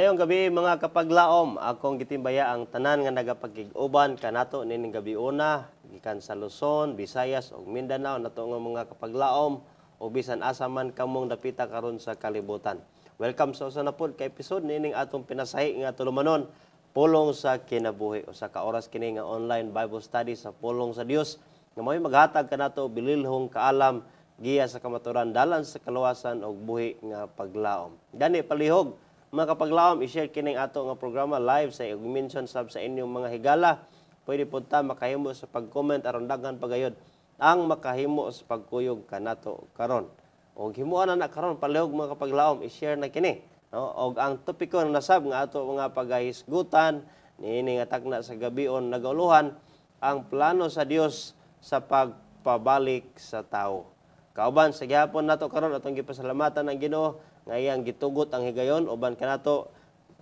Mayong gabi mga kapaglaom, akong gitimbaya ang tanan nga nagapakig-uban kanato nining gabi una gikan sa Luzon, Visayas ug Mindanao nato nga mga kapaglaom o bisan asa man kamong dapita karon sa kalibutan. Welcome sa usa na pod ka episode nining atong pinasahi nga tulumanon pulong sa kinabuhi. Usa ka oras kini nga online Bible study sa pulong sa Dios nga may maghatag kanato bililhong kaalam giya sa kamaturan dalan sa kaluwasan ug buhi nga paglaom. Gani palihog mga kapaglaom, i-share kining ato nga programa live sa i-mention sab sa inyong mga higala. Pwede po ta makahimo sa pag-comment aron daghan pagayod ang makahimo sa pagkuyog kanato karon. O himuan na karon palihog mga kapaglaom, i-share na kini. No? Og ang topiko na nasab nga ato mga pagahisgutan niini nga takna sa gabion nagauluhan ang plano sa Dios sa pagpabalik sa tao. Kauban sa gihapon nato karon atong gipasalamatan ang Ginoo nga iyang gitugot ang higayon uban kanato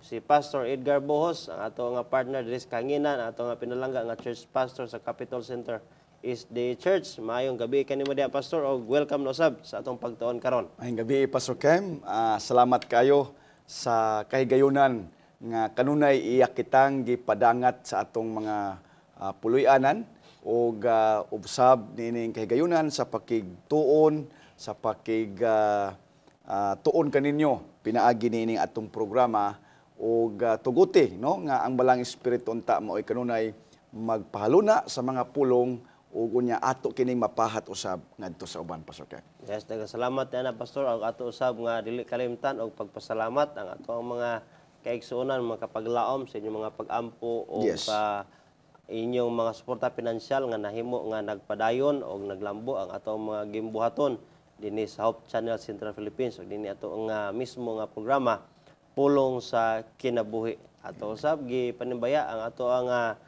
si Pastor Edgar Bohos ang ato nga partner diri sa Kanginan, ato nga pinalangga nga church pastor sa Capitol Center is the church. Maayong gabi kanimo diha pastor og welcome no sab sa atong pagtuon karon. Maayong gabi Pastor Kem. Salamat kayo sa kahigayunan nga kanunay iyak kitang gipadangat sa atong mga puloy-anan og ubsab nining kahigayunan sa pakigtuon sa tuon kaninyo pinaagi nining atong programa og tuguti no nga ang balang espiritu unta maoy kanunay magpahaluna sa mga pulong ug unya ato kining mapahat usab ngadto sa uban Pastor Kem. Yes, salamat na pastor og ato usab nga dili kalimtan og pagpasalamat ang ato mga kaigsuonan mga kapaglaom sa inyong mga pag-ampo o sa inyong mga suporta pinansyal nga nahimo nga nagpadayon og naglambo ang atong mga gimbuhaton dinhi sa Hope Channel Central Philippines ug dinhi ato nga mismo nga programa pulong sa kinabuhi. Ato usab gipanimbayaa ang ato nga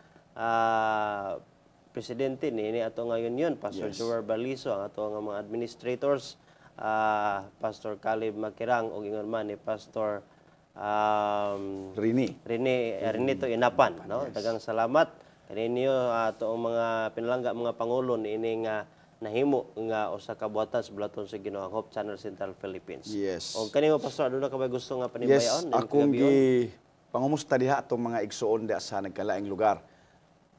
presidente ni ato nga union Pastor Joel Baliso, ang ato nga mga administrators Pastor Caleb Makirang ug ingon man ni Pastor Rene to Inapan, no? Daghang salamat kaninyo ato mga pinalangga mga pangulo niini nga nahimo nga usa ka buhatan sa bulaton sa Ginoo Hope Channel Central Philippines. Yes. O kanimo pastor aduna ka ba gusto nga panimbayaon? Yes, akong pangumusta diha atong mga igsuon diha sa nagkalaing lugar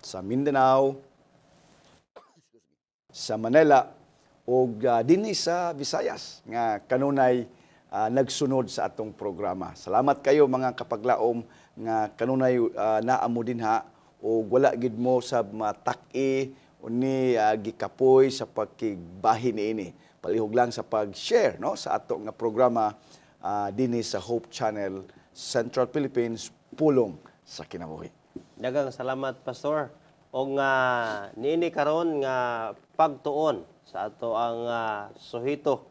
sa Mindanao, sa Manila ug dinhi sa Visayas nga kanunay nagsunod sa atong programa. Salamat kayo mga kapaglaom nga kanunay naamo dinha ug wala gid mo sa mataki ni gikapoy sa pagkigbahin niini. Palihog lang sa pag-share no sa ato nga programa dinhi sa Hope Channel Central Philippines pulong sa kinabuhi. Daghang salamat pastor. Og nga niini karon nga pagtuon sa ato ang suhito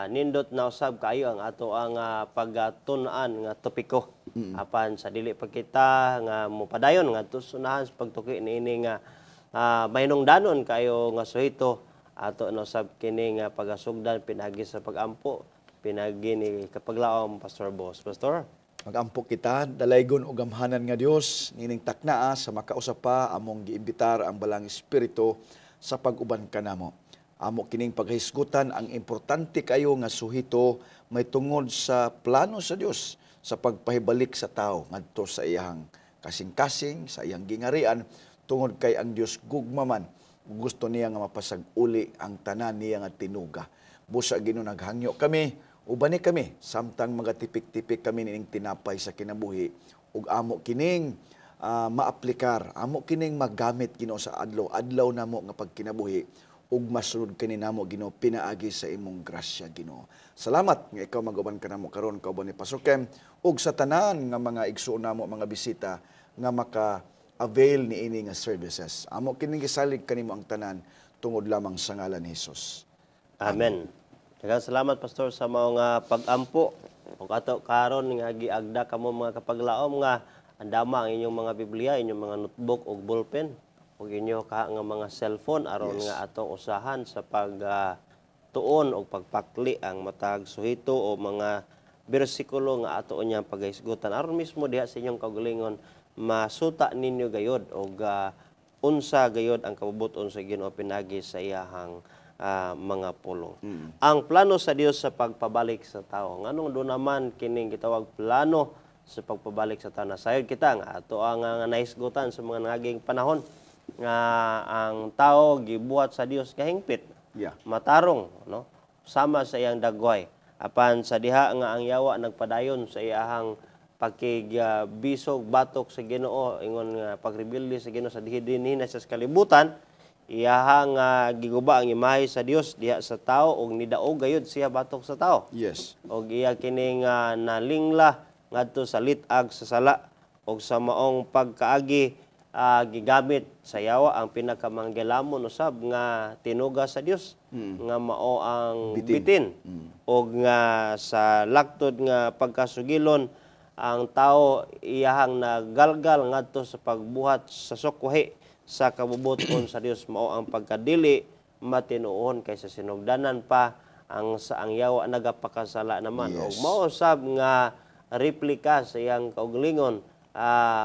nindot na usab kayo ang ato ang pagtun-an nga topiko. Apan sa dili pa kita nga mopadayon nga tusunahan sa pagtuki niini nga mahinungdanon kayo nga suhito ato no sab kini nga pagasugdan pinagi sa pagampo pinagi ni kapaglaom Pastor Boss. Pastor, magampo kita dalaygon og gamhanan nga Dios nining taknaa sa makausap pa among giimbitar ang balang espiritu sa pag-uban kanamo. Amo kining paghisgutan ang importante kayo nga suhito may tungod sa plano sa Dios sa pagpahibalik sa tao ngadto sa iyang kasing-kasing sa iyang gingarian tungod kay ang Dios gugmaman gusto niya nga mapasag-uli ang tanan niya nga tinuga. Busa Ginoo naghangyo kami ubani kami samtang magatipik-tipik kami ning tinapay sa kinabuhi ug amo kining maaplikar, amo kining magamit Ginoo sa adlaw namo nga pagkinabuhi ug masunod kani namo Ginoo pinaagi sa imong grasya Ginoo. Salamat nga ikaw mag-uban kanamo karon kauban ni Pastor Kem ug sa tanan nga mga igsuon namo mga bisita nga maka-avail niini nga services. Amo kining gisalig kanimo ang tanan tungod lamang sa ngalan ni Hesus. Amen. Daghang salamat pastor sa mga pag-ampo ug ato karon nga giagda kamo mga kapaglaom nga andama ang inyong mga Biblia, inyong mga notebook ug ballpen ug inyo ka nga mga cellphone aron nga atong usahan sa pagtuon ug pagpakli ang matag suhito o mga bersikulo nga ato unya pagahisgutan aron mismo diha sa inyong kaugalingon masuta ninyo gayod og unsa gayod ang kabubuton sa Ginoo pinagi sa iyahang mga pulong. Ang plano sa Dios sa pagpabalik sa tao. Nganong do naman kining gitawag plano sa pagpabalik sa tanan. Sayod kita nga ato ang naisgutan sa mga naging panahon nga ang tao gibuhat sa Dios kahingpit, Yeah. matarong, no? Sama sa iyang dagway. Apan sa diha nga ang yawa nagpadayon sa iyahang pakigabisog batok sa Ginoo ingon nga pagrebelde sa Ginoo sa dinhi sa kalibutan, iyahang giguba ang imahe sa Dios diha sa tao ug nidaog gayud siya batok sa tao. Yes. Og iya kining nalingla ngadto sa litag sa sala og sa maong pagkaagi gigamit sa yawa ang pinakamanggilamon usab nga tinuga sa Dios nga mao ang bitin. Og nga sa laktod nga pagkasugilon ang tao iyahang nagalgal ngadto sa pagbuhat sa sukwahi sa kabubuton sa Dios mao ang pagkadili matinuon kaysa sinugdanan pa ang sa ang yawa nagapakasala naman. Yes. Og mao usab nga replika sa iyang kaugalingon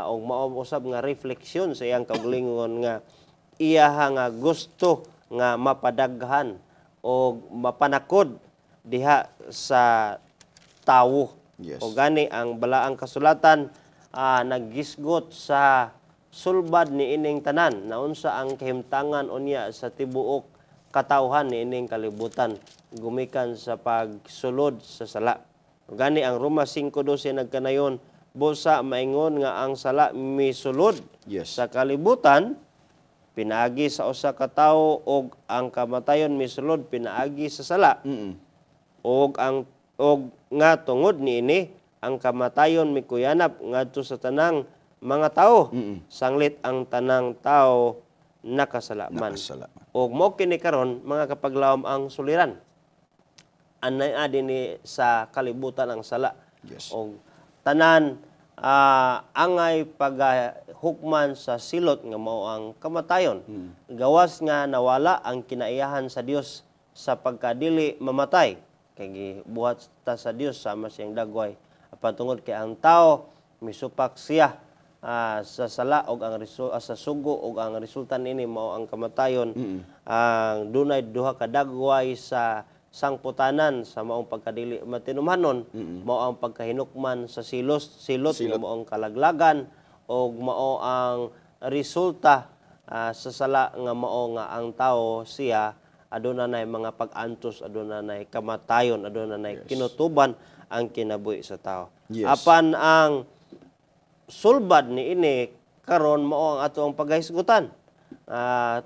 og mao usab nga refleksyon sa iyang kaugalingon nga iyaha nga gusto nga mapadaghan o mapanakod diha sa tawo. Yes. O gani ang balaang kasulatan naggisgot sa sulbad ni ining tanan naunsa ang kahimtangan unya sa tibuok katawhan ni ining kalibutan gumikan sa pagsulod sa sala. O gani ang Roma 5:12 nagkanayon busa maingon nga ang sala misulod Yes. sa kalibutan pinaagi sa usa ka tawo og ang kamatayon misulod pinaagi sa sala. Og nga tungod niini ang kamatayon mikuyanap ngadto sa tanang mga tao. Sanglit ang tanang tao nakasalaman. Og mo kini karon mga kapaglawom ang suliran. Anay dinhi sa kalibutan ang sala. Yes. Og tanan angay paghukman sa silot nga mao ang kamatayon. Gawas nga nawala ang kinaiyahan sa Dios sa pagkadili mamatay. Kay gibuhat ta sa Dios sama siyang dagway. Apan tungod kay ang tao misupak siya sa sala og ang sa sugo og ang resulta nini mao ang kamatayon. Ang dunay duha ka dagway sa sangputanan sa maong pagkadili matinumhanon mao ang pagkahinukman sa silot nga mao ang kalaglagan og mao ang resulta sa sala nga mao nga ang tao siya aduna nay mga pag-antos, aduna nay kamatayon, aduna nay kinutuban ang kinabuhi sa tao. Yes. Apan ang sulbad ni ini karon mao ang ato ang paghisgutan.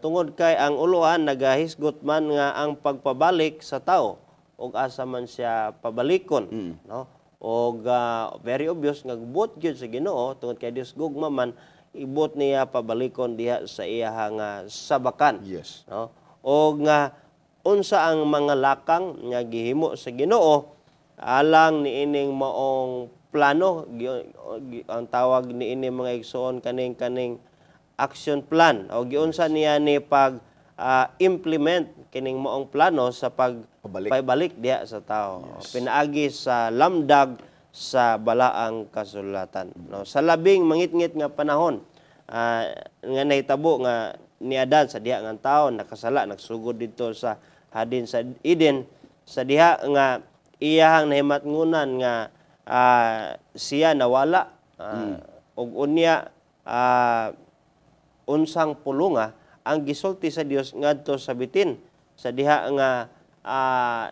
Tungod kay ang uluhan nagahisgot man nga ang pagpabalik sa tao ug asa man siya pabalikon, no? Og very obvious nga gubot gyud sa Ginoo tungod kay Dios gugma man ibot niya pabalikon diha sa iyahang sabakan. Yes. No? O nga unsa ang mga lakang nga gihimo sa Ginoo alang niining maong plano ang tawag niini mga igsoon kaning action plan o giunsa niya ni pag implement kining maong plano sa pagbalik diha sa tao. Yes. Pinaagi sa lamdag sa balaang kasulatan. No, sa labing mangitngit nga panahon nga nahitabo nga ni Adan sa diha nga tawo nakasala nagsugod dito sa hadin sa Eden sa diha nga iyahang nahimatngunan nga siya nawala og unya unsang pulunga ang gisulti sa Dios ngadto sa bitin sa diha nga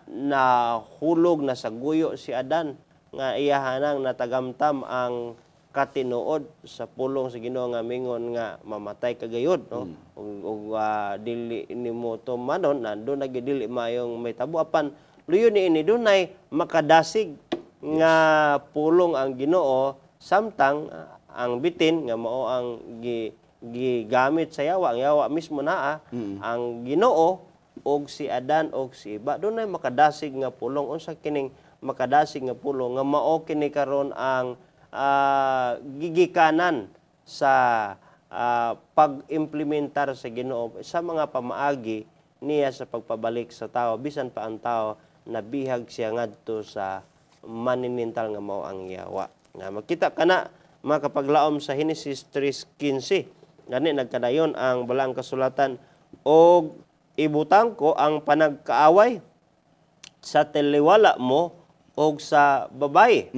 nahulog na sa guyo si Adan nga iyahanang natagamtam ang katinuod sa pulong sa Ginoo nga mingon nga mamatay kagayod, no? Ug dili nimo tumanon nandun na dili mayong may tabo apan luyo niini dunay makadasig nga pulong ang Ginoo samtang ang bitin nga mao ang gigamit sa yawa, ang yawa mismo naa ang Ginoo og si Adan og si Eva dunay makadasig nga pulong. Unsa kining makadasig nga pulong nga mao kini karon ang gigikanan sa pag-implementar sa Ginoo sa mga pamaagi niya sa pagpabalik sa tao bisan pa ang tao nabihag siya ngadto sa maninintal nga mao ang yawa. Nga makita kana mga kapaglaom sa Genesis 3:15 gani nagkadayon ang balang kasulatan og ibutang ko ang panagkaaway sa tiliwala mo og sa babaye.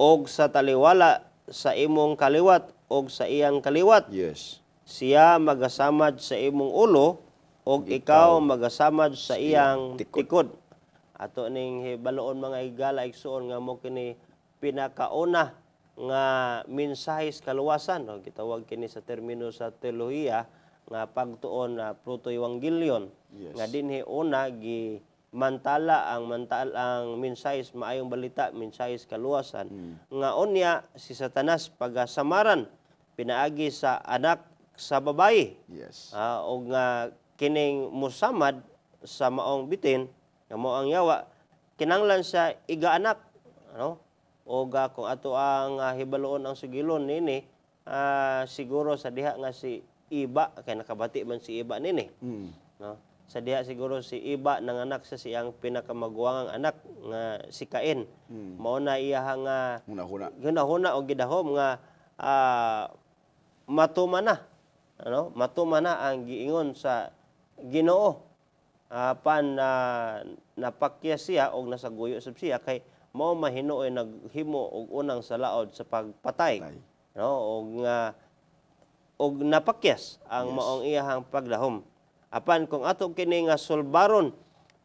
og sa taliwala sa imong kaliwat og sa iyang kaliwat. Yes. Siya magasamad sa imong ulo og ikaw magasamad sa iyang tikod. Ato ning hibaloon mga higala igsoon nga mo kini pinakauna nga mensahe sa kaluwasan, no? Gitawag kini sa termino sa teolohiya nga pagtuon na proto-evangelion. Yes. Nga dinhi una gi mantala ang mensahe sa maayong balita, mensahe sa kaluwasan. Nga unya si Satanas pagasamaran pinaagi sa anak sa babayi. Yes. O nga kining musamad sa maong bitin nga mao ang yawa kinanglan sa iga-anak, ano? O kung ato ang hibaloon ang sugilon nini, siguro sa diha nga si Iba kay nakabati man si Iba nini, no? Sa diha siguro si Iba nanganak sa siyang pinakamaguwangang anak nga si Cain. Mao na iya nga hunahuna og gidahom nga matuma na ang giingon sa Ginoo pan napakyas siya og nasaguyo sab siya kay mao mahinuoy naghimo og unang salaod sa pagpatay, no? Og napakyas ang maong iyahang pagdahom. Apan kung ato kini nga sulbaron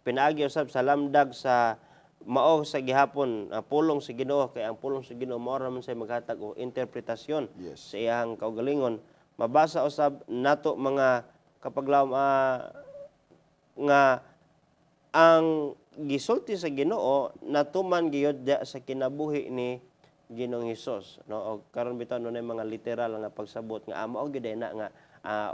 pinaagi usab sa lamdag sa mao sa gihapon pulong sa Ginoo, kay ang pulong sa Ginoo mao ra man say maghatag og interpretasyon sa iyang kaugalingon. Mabasa usab nato mga kapaglawom nga ang gisulti sa Ginoo natuman giyod sa kinabuhi ni Ginoong Hesus, no? Og karon bitaw no mga literal nga pagsabot nga amo og gid na nga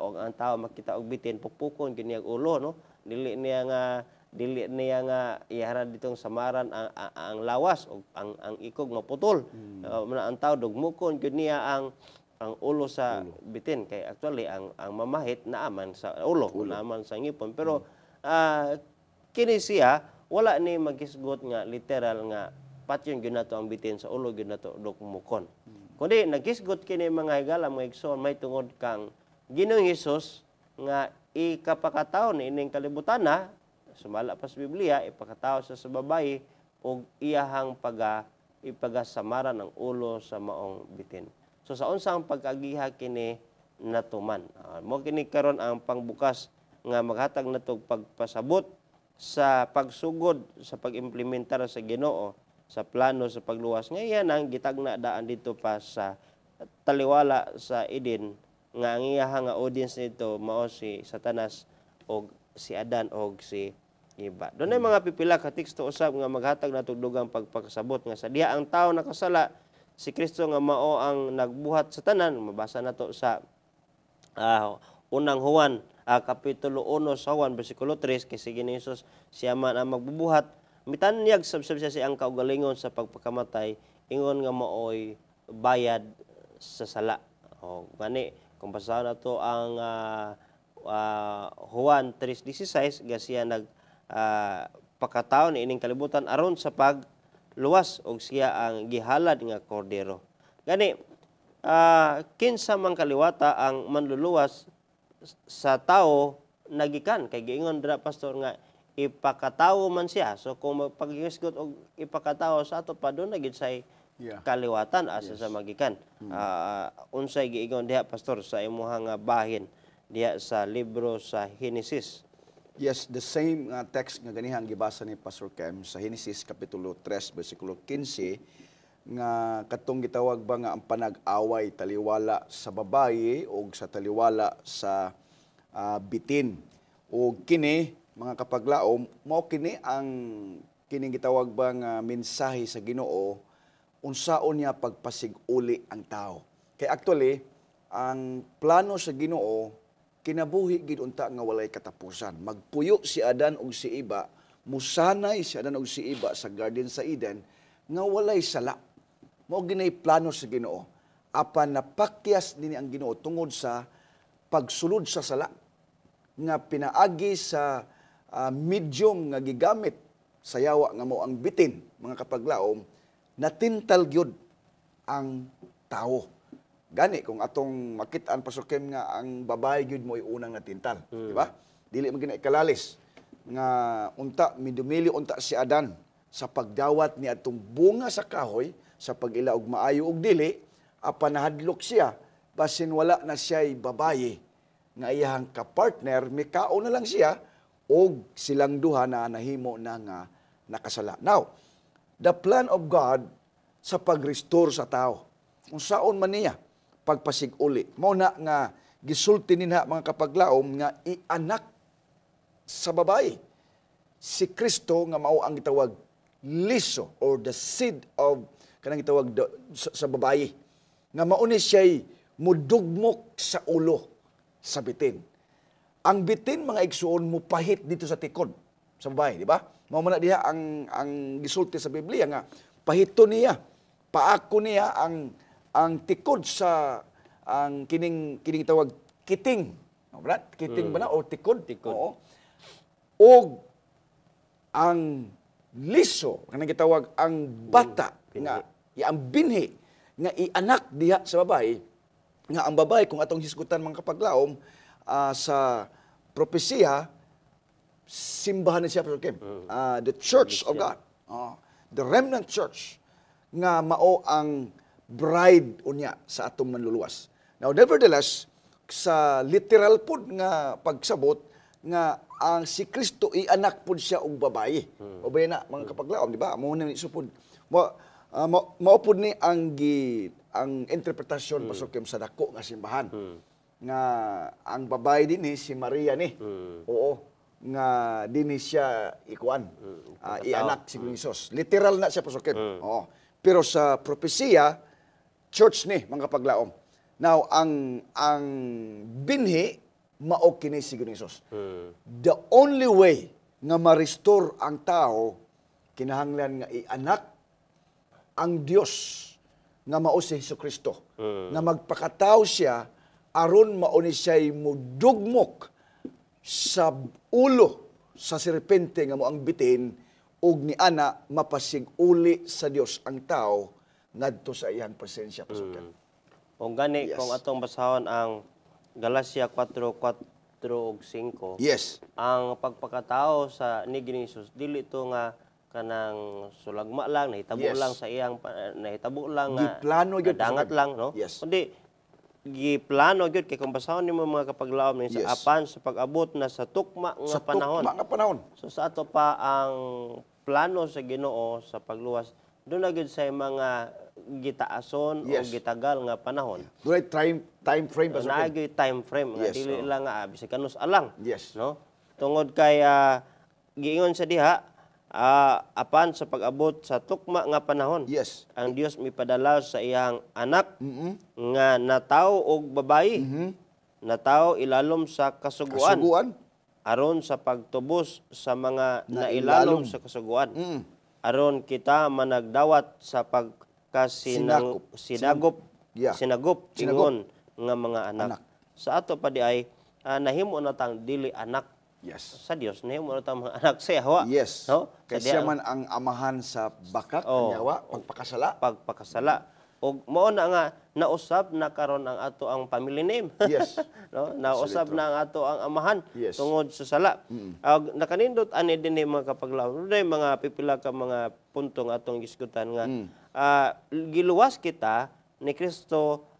og ang tao makita og bitin pukpukon kini ang ulo, no? Dili niya nga ihara ditong samaran ang lawas og ang ikog maputol. Ang tao dugmukon gid niya ang ulo sa bitin, kay actually ang mamahit naaman sa ulo. Naaman sa ngipon, pero kini siya wala ni magisgot nga literal nga patyon gyud nato ang bitin sa ulo gyud nato dugmukon. Kundi nagisgot kini mga higala mga igsoon may tungod kang Ginoong Hesus nga ikapakataw ni ining kalibutan na sumala pa sa Biblia ipakataw sa babayi og iyahang ipagasamaran ang ulo sa maong bitin. So sa unsang pag-agiha kini natuman. Mo kini karon ang pangbukas nga maghatag natog pagpasabot sa pagsugod sa pag-implementar sa Ginoo sa plano sa pagluwas. Ngayon ang gitagna daan dito pa sa taliwala sa Eden nga ang iyahang audience nito mao si Satanas og si Adan og si Eva. Doon ay mga pipila ka teksto usab nga maghatag natog dugang pagpakasabot nga sa diha ang tao nakasala si Kristo nga mao ang nagbuhat sa tanan. Mabasa nato sa unang Juan kapitulo 1 sa Juan bersikulo 3 kay si Ginoong Hesus siya man ang magbubuhat mitanyag sabsab siya siyang kaugalingon sa pagpakamatay ingon nga maoy bayad sa sala. O gani kung basahan nato ang Juan 3:16 ga siya nag pakataw ni ining kalibutan aron sa pagluwas og siya ang gihalad nga kordero. Gani kinsa man kaliwata ang manluluwas sa tao nagikan kay giingon dira pastor nga ipakatawo man siya. So kung paghisgot og ipakatawo sa ato pa doon na gid say kaliwatan asa sa magikan. Unsay giingon diha pastor sa imuhang bahin diha sa libro sa Genesis. Yes, the same text nga ganihang gibasa ni Pastor Kem sa Genesis kapitulo 3 bersikulo 15 nga katong gitawag ba nga ang panag-away taliwala sa babayi o sa taliwala sa bitin. O kini mga kapaglaom mao kini ang kining gitawag ba nga mensahe sa Ginoo unsaon niya pagpasiguli ang tao. Kay actually ang plano sa Ginoo kinabuhi gid unta nga walay katapusan. Magpuyo si Adan ug si Eva, musanay si Adan ug si Eva sa garden sa Eden nga walay sala. Mao ginay plano sa Ginoo. Apan napakyas dinhi ang Ginoo tungod sa pagsulod sa sala nga pinaagi sa medium nga gigamit sa yawa nga mao ang bitin, mga kapaglaom, natintal gyud ang tao. Gani kung atong makit-an pasukim nga ang babae gyud mo unang natintal, di ba? Dili man gina ikalalis nga unta midumili unta si Adan sa pagdawat ni atong bunga sa kahoy sa pag-ila og maayo og dili, apan nahadlok siya basin wala na siya'y babaye nga iyang kapartner, mikao na lang siya og silang duha na nahimo na nga nakasala. Now, the plan of God sa pag-restore sa tao, kung saon man niya pagpasig-uli, mao na nga gisulti ninha mga kapaglaom nga ianak sa babae si Kristo nga mao ang gitawag liso or the seed of kanang gitawag sa babae nga mao ni siya'y mudugmok sa ulo sa bitin. Ang bitin mga igsuon mo pahit dito sa tikod sa babae, di ba? Mao man na diha ang gisulti sa Biblia nga pahito niya, paako niya ang tikod sa ang kining tawag kiting. Right? Kiting ba na o tikod? Tikod. Oo. Og ang liso, kanang gitawag ang bata nga ang binhi nga ianak diha sa babae, nga ang babae kung atong hisgutan mga kapaglaom sa propesiya, simbahan na siya the church of God, the remnant church nga mao ang bride unya sa atong manluluwas. Now nevertheless, sa literal pud nga pagsabot nga ang si Kristo ianak pud siya og babae. Babae na mga kapaglaom, di ba? Mao na isupod. Mao pud ni ang interpretasyon pasok sa dako nga simbahan. Nga ang babae dinhi si Maria ni. Oo, nga dinhi siya ikuan. Ianak si Hesus. Literal na siya pasok. Oo. Pero sa propesiya, church ni mga kapaglaom. Now ang binhi mao kini si Hesus. The only way nga ma-restore ang tao kinahanglan nga ianak ang Dios nga mao si Hesukristo. Nga magpakatao siya aron mao ni siya'y mudugmok sa ulo sa serpente nga mo ang bitin ug ni ana mapasig-uli sa Dios ang tao ngadto sa iyang presensya pasukan. Kung gani, Yes. kung atong basahon ang Galacia 4:4 ug 5, Yes. ang pagpakatao sa ni Hesus dili to nga kanang sulagma lang, nahitabo Yes. lang sa iyang nahitabo lang nga Giplano gyud dangat pasagad. lang, no? Yes. Kundi giplano gyud kay kung basahon nimo mga kapaglaom ni Yes. sa apan sa pag-abot na sa tukma nga Sa panahon. tukma nga panahon. So sa ato pa ang plano sa Ginoo sa pagluwas, doon na gyud sa mga gitaason Yes. o gitagal nga panahon. Right time frame pasukan. Naagay time frame nga Yes, dili oo. lang nga bisag kanus alang. Yes. No? Tungod kay giingon sa diha apan sa pag-abot sa tukma nga panahon. Yes. Ang Dios mipadala sa iyang anak nga natawo og babayi. Natawo ilalom sa kasuguan. Kasuguan. Aron sa pagtubos sa mga Nailalom. nailalom sa kasuguan. Aron kita managdawat sa sinagop Yeah. sinagop ingon nga mga anak. Anak. Sa ato pa di ay nahimo na tang dili anak Yes. sa Dios, nahimo na tang mga anak sa Yahwa. Yes. No? Kay Sa siya diya- man ang amahan sa bakat, Oo. kanyawa, pagpakasala. pagpakasala. Og mao na nga nausab na karon ang ato ang family name. Yes. No, nausab na ang ato ang amahan Yes. tungod sa sala. Nakanindot ani dinhi mga kapaglaw. Dunay mga pipila ka mga punto nga atong gisgutan nga giluwas kita ni Kristo,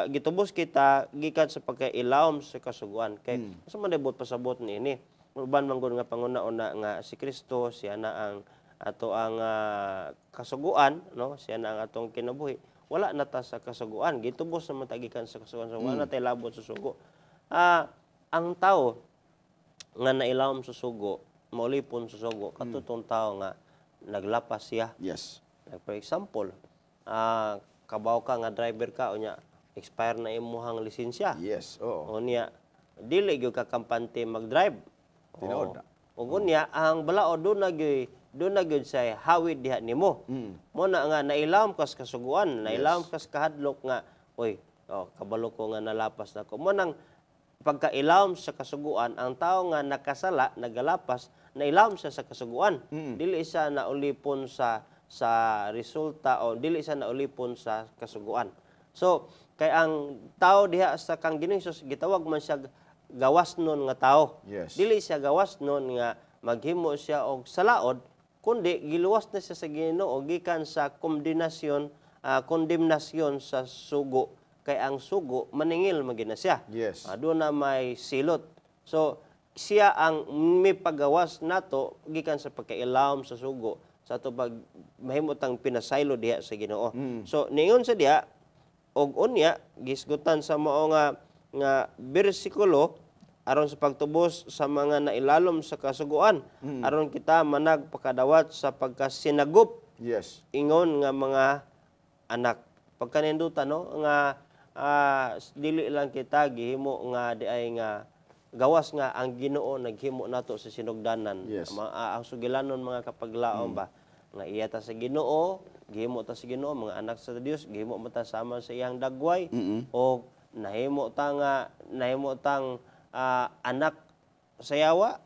gitubos kita gikan sa pagkailawom sa kasuguan. Kay asa man debot pasabot niini. Uban man gud nga pangunauna nga si Kristo siya na ang ato ang kasuguan, no? Siya na ang atong kinabuhi. Wala na ta sa kasuguan, gitubos na matagikan sa kasuguan. So, wala na tay labot sa sugo. Ang tao nga nailawom sa sugo, maulipon sa sugo, katutong tao nga naglapas siya. Yes. Like for example, kabaw ka nga driver ka, unya expire na imuhang lisensya. Yes. Oo. O niya, dili gyud ka kampante mag-drive. Tinuod na. O niya, ang balao doon na gyud sa hawid diha nimo. Mo na nga nailawom kas kasuguan, nailawom kas kahadlok nga, oy, kabalo ko nga nalapas na ko. Mo nang pagkailawom sa kasuguan, ang tao nga nakasala, nagalapas, nailawom siya sa kasuguan. Dili siya naulipon sa resulta o dili siya naulipon sa kasuguan. So, kay ang tao diha sa kang Ginoong Hesus gitawag man siya gawas nun nga tao. Yes. Dili siya gawas nun nga maghimo siya og salaod, kundi giluwas na siya sa Ginoo gikan sa kondemnasyon sa sugo, kay ang sugo maningil magina siya. Yes. Doon na may silot. So siya ang may pagawas nato gikan sa pagkailawom sa sugo sa ato pag mahimutang pinasaylo diha sa Ginoo. So niingon sa diha og unya gisgutan sa mao nga bersikulo aron sa pagtubos sa mga nailalom sa kasuguan, aron kita managpakadawat sa pagkasinagop Yes. ingon nga mga anak. Pagkanindutan nga dili lang kita gihimo nga di ay nga gawas nga ang Ginoo naghimo nato sa sinugdanan. Yes. Ang sugilanon mga kapaglaom ba nga iya ta sa Ginoo, gihimo ta sa Ginoo, mga anak sa Dios, gihimo mo ta sama sa iyang dagway o nahimo tang anak sa yawa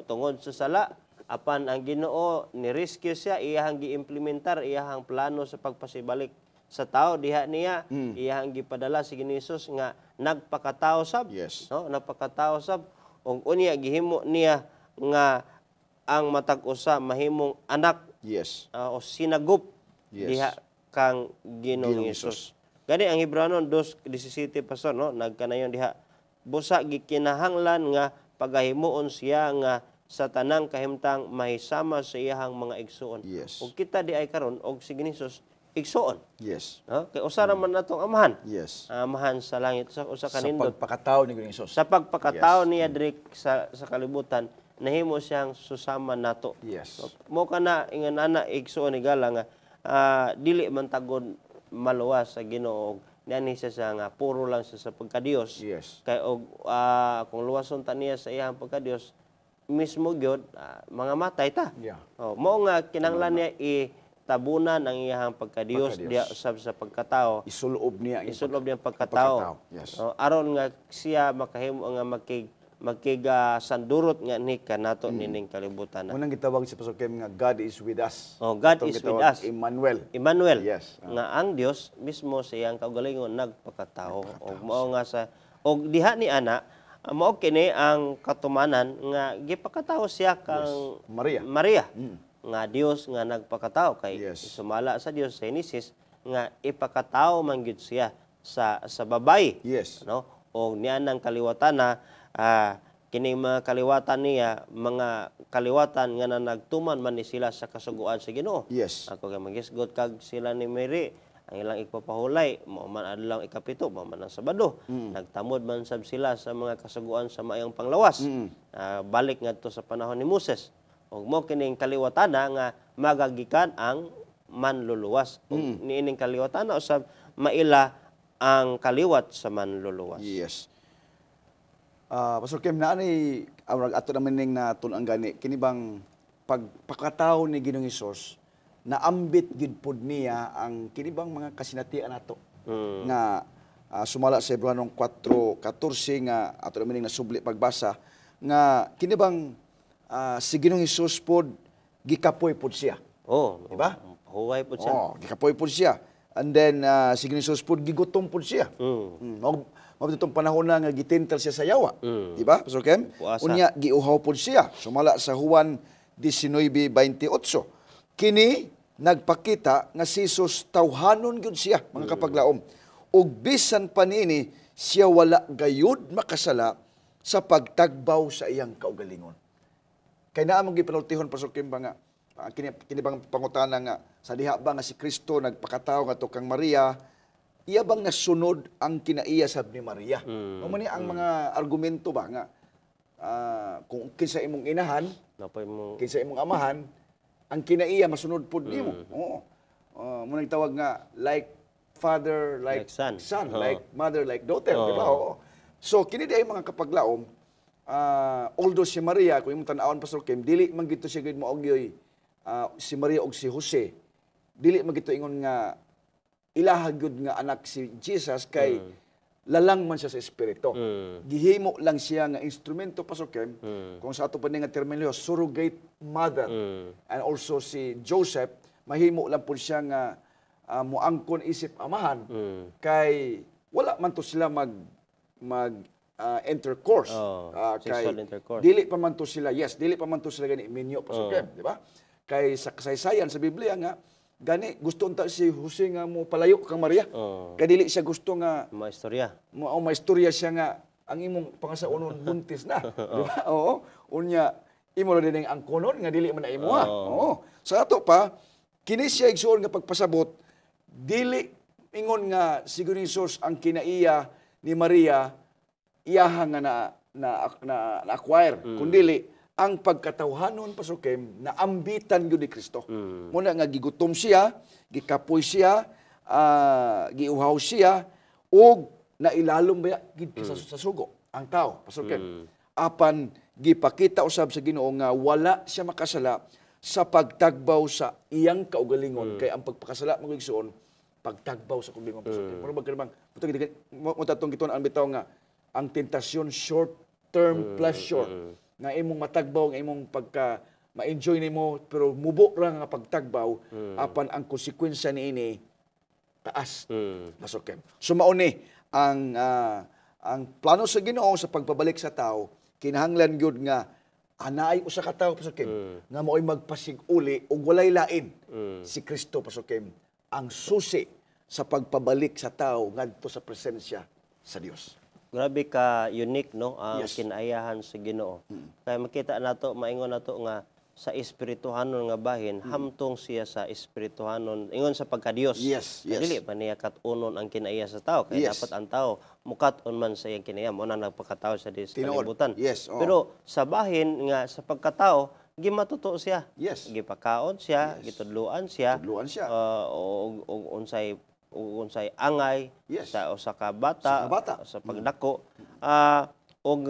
tungod sa sala apan ang Ginoo ni rescue siya, iyahang gi-implementar iyahang plano sa pagpasibalik sa tao diha niya, iyahang gipadala si Ginoong Hesus nga nagpakatao sab. Yes. Nagpakatao sab ug unya gihimo niya nga ang matag usa mahimong anak Yes. o sinagop Yes. diha kang Ginoong Ginoong Hesus. Gani ang Hebreo 2:17 pastor nagkanayon diha busa gikinahanglan nga pagahimuon siya nga sa tanang kahimtang mahisama sa iyahang mga igsuon. Yes. Ug kita di ay karon og si Ginoong Hesus igsuon. Yes. Kay usa ra man natong amahan. Yes. Amahan sa langit usa Sa kanindot. pagpakatao ni Ginoong Hesus. Sa pagpakatao niya diri sa kalibutan nahimo siyang susama nato. Yes. Mo kana ingon ana igsuon ni gala nga dili man tagod maluwas sa Ginoo niani siya nga puro lang siya sa pagkadios. Yes. Kay og kung luwason ta niya sa iyang pagkadios mismo gyud mga matay ta. Yeah. Mao nga kinahanglan niya itabunan ang iyang pagkadios diya usab sa pagkatao. Isulob niya ang Isulob niya ang pagkatao. Yes. Aron nga siya makahimo nga sandurot nga ni kanato nining kalibutan. Unang gitawag sa Pastor Kim nga God is with us. God Atong is with gitawag us. Emmanuel. Yes. Yes. Nga ang Dios mismo sa iyang kaugalingon nagpakatao. Og mao nga og diha ni ana mao kini ang katumanan nga gipakatao siya kang Maria. Nga Dios nga nagpakatao kay sumala sa Dios sa Genesis nga ipakatao man gyud siya sa babay. Yes. Og niya nang kaliwatan na kining mga kaliwatan niya, mga kaliwatan nga nagtuman man ni sila sa kasuguan sa Ginoo. Yes. Ako kay magisgot kag sila ni Mary, ang ilang ipapahulay, mao man adlaw ikapito, mao man ang Sabado. Nagtamod man sab sila sa mga kasuguan sa maayong panglawas. Balik ngadto sa panahon ni Moses. Ug mo kining kaliwatan nga magagikan ang manluluwas. Ug niining kaliwatan usab maila ang kaliwat sa manluluwas. Yes. Pastor Kim, naanay ato naman ning natun-ang gani kini bang pagpakatao ni Ginoong Hesus naambit gid pod niya ang kini bang mga kasinatian nato nga sumala sa Hebreo 4:14 nga ato naman ning nasubli pagbasa nga kini bang si Ginoong Hesus pod gikapoy pod siya. Di ba? Huway pod siya. Gikapoy pod siya. And then si Ginoong Hesus pod gigutom pod siya. Mabitong panahon na nga gitintal siya sa yawa. Di ba, Pastor Kem? Unya, giuhaw po siya. Sumala sa Juan 19:28. Kini, nagpakita nga si Jesus tawhanon gyud siya, mga kapaglaom. Ug bisan pa niini, siya wala gayud makasala sa pagtagbaw sa iyang kaugalingon. Kay naa mong gipanultihon, Pastor Kem, ba nga, kini bang pangutana nga, sa diha ba nga si Kristo nagpakatao nga to kang Maria, iya bang nasunod ang kinaiya sab ni Maria? Mao ang mga argumento ba nga kung kinsa imong inahan, kinsa imong amahan, ang kinaiya masunod pud nimo. Mo nagtawag nga like father, like son, like mother, like daughter, di ba? So kini day mga kapaglaom, although si Maria, kung imong tan-awon Pastor Kim, dili man gito siya gid maogyoy si Maria og si Jose. Dili man gito ingon nga ilahag gyud nga anak si Jesus kay lalang man siya sa espiritu. Gihimo lang siya nga instrumento Pastor Kem, kung sa ato pa nga termino surrogate mother. And also si Joseph mahimo lang po siya nga muangkon isip amahan kay wala man to sila mag intercourse. Sexual intercourse. Dili pa man to sila gani minyo Pastor Kem, di ba? Kay sa kasaysayan sa Biblia nga, gani gusto unta si Jose nga mo palayo kang Maria. Kay dili siya gusto nga Maistorya. maistorya siya nga ang imong pangasaunon buntis na. Di ba? Oo. Unya imo na din ang angkonon nga dili man na imo. Oo. Sa ato pa, kini siya igsuon nga pagpasabot, dili ingon nga si Jesus ang kinaiya ni Maria iyaha nga na acquire, kundili ang pagkatawhanon pasukim na ambitan gyud ni Kristo. Muna nga gigutom siya, gikapoy siya, giuhaw siya ug nailalom ba gid sa sugo ang tao pasukim. Apan gipakita usab sa Ginoo nga wala siya makasala sa pagtagbaw sa iyang kaugalingon kay ang pagpakasala mo igsoon pagtagbaw sa kaugalingon pasukim. Pero magkanang mo tatong giton ang bitaw nga ang tentasyon short term pleasure nga imong matagbaw nga imong pagka ma-enjoy nimo pero mubo ra nga pagtagbaw apan ang konsekwensya niini taas pasukim. So mao ni ang plano sa Ginoo sa pagpabalik sa tao kinahanglan gyud nga anaay usa ka tawo pasukim nga mao'y magpasiguli ug walay lain si Kristo pasukim ang susi sa pagpabalik sa tao ngadto sa presensya sa Dios. Grabe ka unique no ang Yes. kinaayahan sa Ginoo. Kaya makita nato maingon nato nga sa espirituhanon nga bahin hamtong siya sa espirituhanon ingon sa pagka-Dios. Yes, yes. Dili pa niya kat-unon ang kinaiya sa tao kaya Yes. dapat ang tao mukat-on man sa iyang kinaiya mo na nagpakatao sa Tinuod. kalibutan. Yes, oo. Pero sa bahin nga sa pagkatao gimatuto siya. Yes. Gipakaon siya, gitudluan siya. Tudluan siya. Og unsay angay Yes. sa usa ka bata, Sa kabata. sa pagdako. Og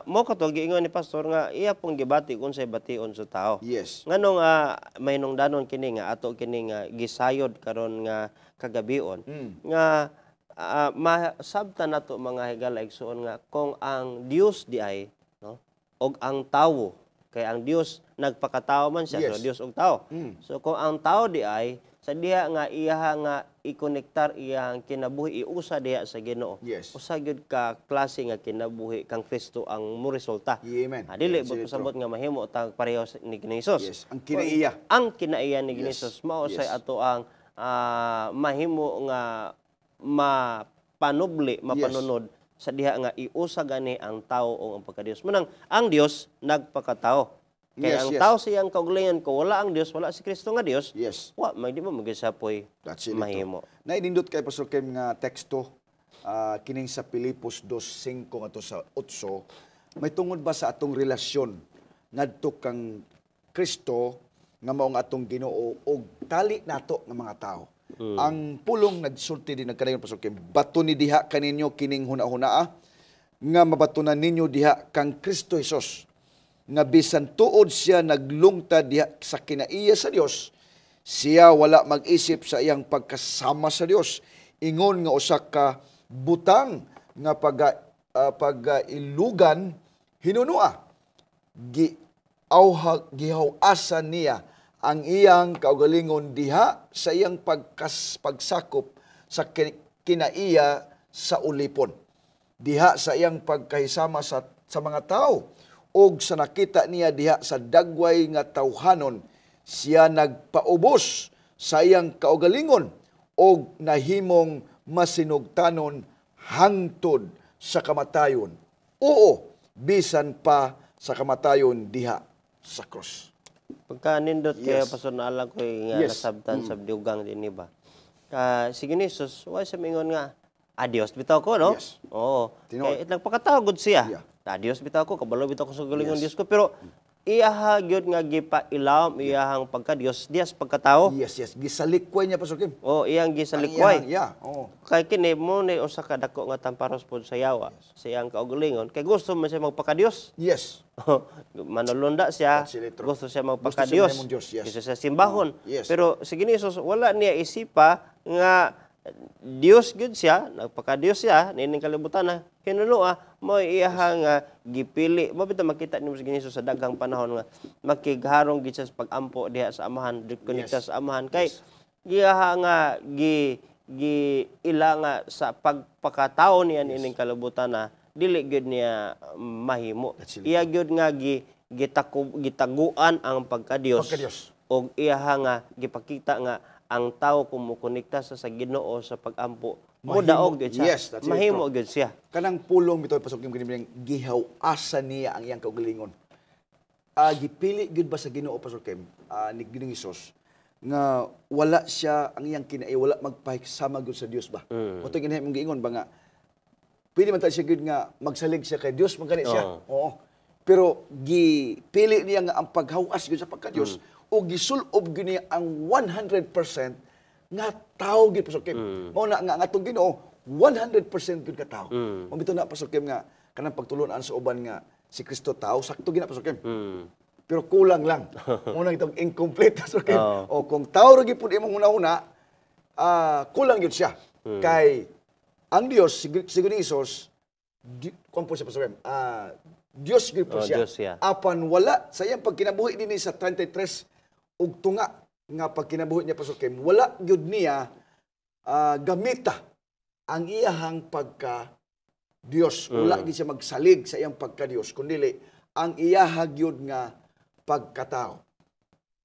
mo kato giingon ni pastor nga iya pong gibati kung say bation sa tao. Yes. Nganong mahinungdanon kini nga ato kini nga gisayod karon nga kagabion nga masabtan nato mga higala igsuon nga kung ang Dios di ay no og ang tawo kay ang Dios nagpakatao man siya Yes. so Dios og tao. So kung ang tao di ay sa diha nga iyaha nga i-connectar iyang kinabuhi iusa diha sa Ginoo. Yes. Usa gyud ka klase nga kinabuhi kang Kristo ang mo-resulta. Amen. Dili Yes, but dili pasabot nga mahimo tag pareho ni Hesus. Yes, ang kinaiya. Ang kinaiya ni Yes, Hesus mao say yes. ato ang mahimo nga mapanunod sa diha nga iusa gani ang tao o ang pagka-Dios. Munang ang Dios nagpakatao. Kaya Yes, ang yes. tao siyang kaugalingon ko wala ang Dios, wala si Kristo nga Dios. Yes. Wa di mo magisapoy That's it. mahimo. Nainindot kay Pastor Kim nga teksto kining sa Pilipos 2:5 ngadto sa 8 may tungod ba sa atong relasyon ngadto kang Kristo nga mao nga atong Ginoo og tali nato nga mga tao. Ang pulong nagsulti din nagkanayon Pastor Kim bato ni diha kaninyo kining hunahunaa nga mabatunan ninyo diha kang Kristo Hesus nga bisan tuod siya naglungtad diha sa kinaiya sa Dios siya wala mag-isip sa iyang pagkasama sa Dios ingon nga usa ka butang nga pag-ilugan hinunua gihawasan niya ang iyang kaugalingon diha sa iyang pagsakop sa kinaiya sa ulipon diha sa iyang pagkahisama sa mga tao og sa nakita niya diha sa dagway nga tawhanon siya nagpaubos sa iyang kaugalingon og nahimong masinugtanon hangtod sa kamatayon. Oo, bisan pa sa kamatayon diha sa cross. Pagka nindot kaya Yes. pastor na alam ko nga Yes. nasabtan sa diugang din iba. Si Hesus, wa siya mingon nga adios bitaw ko no? Yes. Oo. Tinuod. Kaya nagpakatawag siya. Yeah. Adios bitaw ko, kabalo bitaw ko sa galingon Yes. Dios ko pero iyaha gyud nga gipailawom iyahang pagka-Dios dias pagkatao. Yes, yes. Gisalikway niya Pastor Kim. O iyang Ang gisalikway. iyang- Yeah, oo. Kay kini mo ni usa ka dako nga tamparos pod sa yawa sa iyang kaugalingon kay gusto man siya magpaka-Dios. Yes. Manulunda siya, That's it, true. gusto siya Gusto magpaka-Dios. siya mahimong Diyos, yes. Gusto siya simbahon. Yes. Pero si Hesus wala niya isipa nga Dios gud siya, nagpaka-Dios siya nining kalibutan na kinunua mo iyaha nga gipili. Mo bitaw makita nimo si Hesus sa daghang panahon nga makigharong gid siya sa pag-ampo diha sa amahan, konekta sa amahan kay iyaha nga ila nga sa pagpakatao niya nining kalibutan na dili gyud niya mahimo. That's it. Iya gyud nga gitaguan ang pagka-Dios. Pagka-Diyos. og iyaha nga gipakita nga ang tao kumukonekta sa Ginoo sa pagampo mo daog gyud siya. Yes, that's Mahimo gyud siya. Kanang pulong bitaw pasok yung kini gihaw-asa niya ang iyang kaugalingon. Gipili gyud ba sa Ginoo pasok ni Ginoong Hesus nga wala siya ang iyang kinaay wala magpahiksama gyud sa Dios ba. Mo to ginahim mong giingon ba nga pili man ta siya gyud nga magsalig siya kay Dios man gani siya. Oo. Pero gipili niya nga ang paghawas gyud sa pagka Dios o gisulob gyud niya ang 100% nga tao gyud pasok mao na nga atong Ginoo 100% gyud ka tao. Mo bitaw na pasok nga kanang pagtulon-an sa uban nga si Kristo tao sakto gina pasok pero kulang lang. Muna itong incomplete pasok o kung tao ra gyud pud imong una-una kulang gyud siya. Kay ang Dios siguro ni Hesus kung po siya pasok Dios gyud po siya. Diyos siya. Apan wala sa iyang pagkinabuhi dinhi sa 33 ug tunga nga pagkinabuhi niya pasok wala gyud niya gamita ang iyahang pagka Dios. Wala gyud siya magsalig sa iyang pagka Dios kundi ang iyaha gyud nga pagkatao.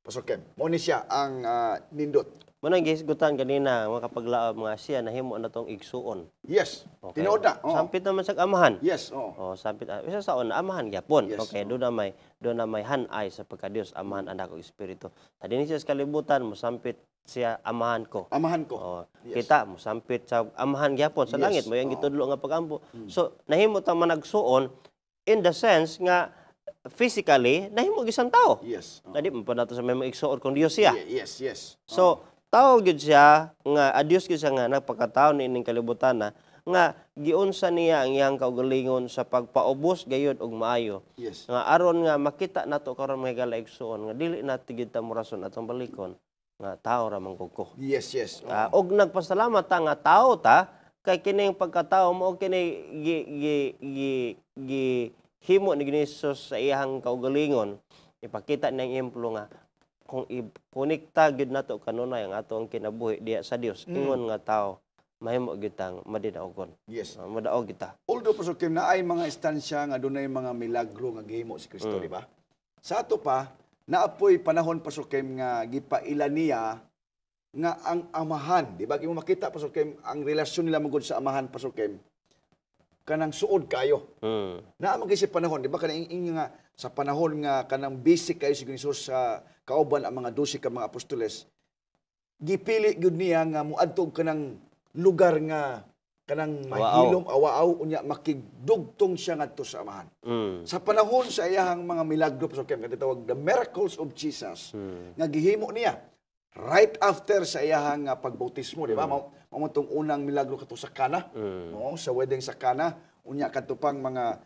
Pasok mo ni siya ang nindot. Muna gisgutan kanina mga kapaglaom mga siya nahimo na tong igsuon. Yes. Okay. Tinuod na. Oh. Sampit naman sa amahan. Yes. Oh. Oh, sampit isa sa una amahan gyapon. Yes, Okay, do na may hanay sa pagka Dios amahan anak ko espiritu. Tadi ni siya sa kalibutan mo sampit siya amahan ko. Amahan ko. Oh, Yes. kita mo sampit sa amahan gyapon sa Yes, langit mo yang oo. gitudlo nga pagampo. So nahimo ta managsuon in the sense nga physically nahimo gisan tao. Yes. Oh. Tadi mo pa nato sa may igsuon kung Dios siya. Yes, yes. So, tao gyud siya nga adios gyud siya nga nagpakataon niining kalibutan nga giunsa niya ang iyang kaugalingon sa pagpaubos gayud og maayo. Yes. Nga aron nga makita nato karon mga galaigsuon nga dili nato gid ta murason atong balikon nga tao ra man ko. Yes, yes. Og nagpasalamat ta nga tao ta kay kining pagkatao mo kini himo ni Hesus sa iyang kaugalingon ipakita niyang implo nga kung ikonekta gyud nato kanunay ang atong kinabuhi diya sa Dios ingon nga tao mahimo gyud tang madinaogon. Yes. Madaog kita. Although pasok na ay mga instansya nga dunay mga milagro nga gihimo si Kristo, di ba? Sa ato pa naapoy panahon pasok nga gipaila niya nga ang amahan, di ba? Kimo makita pasok ang relasyon nila magud sa amahan pasok kanang suod kayo. Naa man kasi panahon, di ba kanang nga sa panahon nga kanang basic kayo si Jesus sa kauban ang mga 12 ka mga apostoles. Gipili gyud niya nga muadto kanang lugar nga kanang mahilom awaaw unya makigdugtong siya ngadto sa amahan. Sa panahon sa iyahang mga milagro pasok katawag the miracles of Jesus nga gihimo niya right after sa iyahang pagbautismo, di ba? Mao tong unang milagro kato sa Kana, no? Sa wedding sa Kana, unya kadto pang mga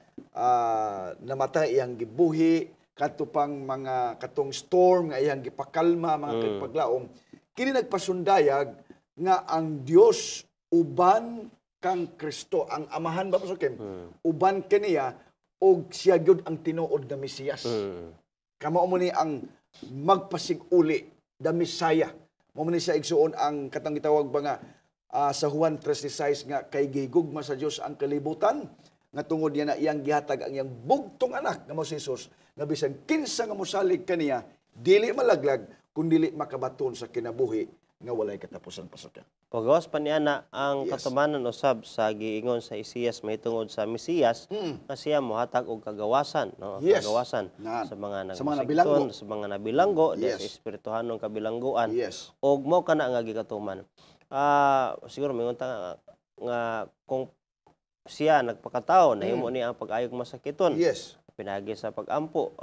namatay iyang gibuhi, kadto pang mga katong storm nga iyang gipakalma mga paglaom. Kini nagpasundayag nga ang Dios uban kang Kristo, ang amahan ba pasok uban kaniya og siya gyud ang tinuod nga Mesiyas. Kamo mo ni ang magpasig-uli the Messiah. Mo ni siya igsuon ang katang gitawag ba nga sa Juan 3:16 nga kay gigugma sa Dios ang kalibutan nga tungod niya na iyang gihatag ang iyang bugtong anak nga mao si Jesus nga bisan kinsa nga mosalig kaniya dili malaglag kun dili makabaton sa kinabuhi nga walay katapusan pasok. Pagawas pa niya na ang Yes. katumanan usab sa giingon sa Isaias mahitungod sa Mesiyas nga siya mohatag og kagawasan, no? Yes. Kagawasan Na- sa mga sa mga nagmasigton, nabilanggo. sa mga nabilanggo, Yes. sa espirituhanong kabilangguan. Yes. Og mo kana nga gikatuman. Siguro mingon ta nga kung siya nagpakatao nahimo niya ang pag-ayog masakiton. Yes. Pinagi sa pag-ampo,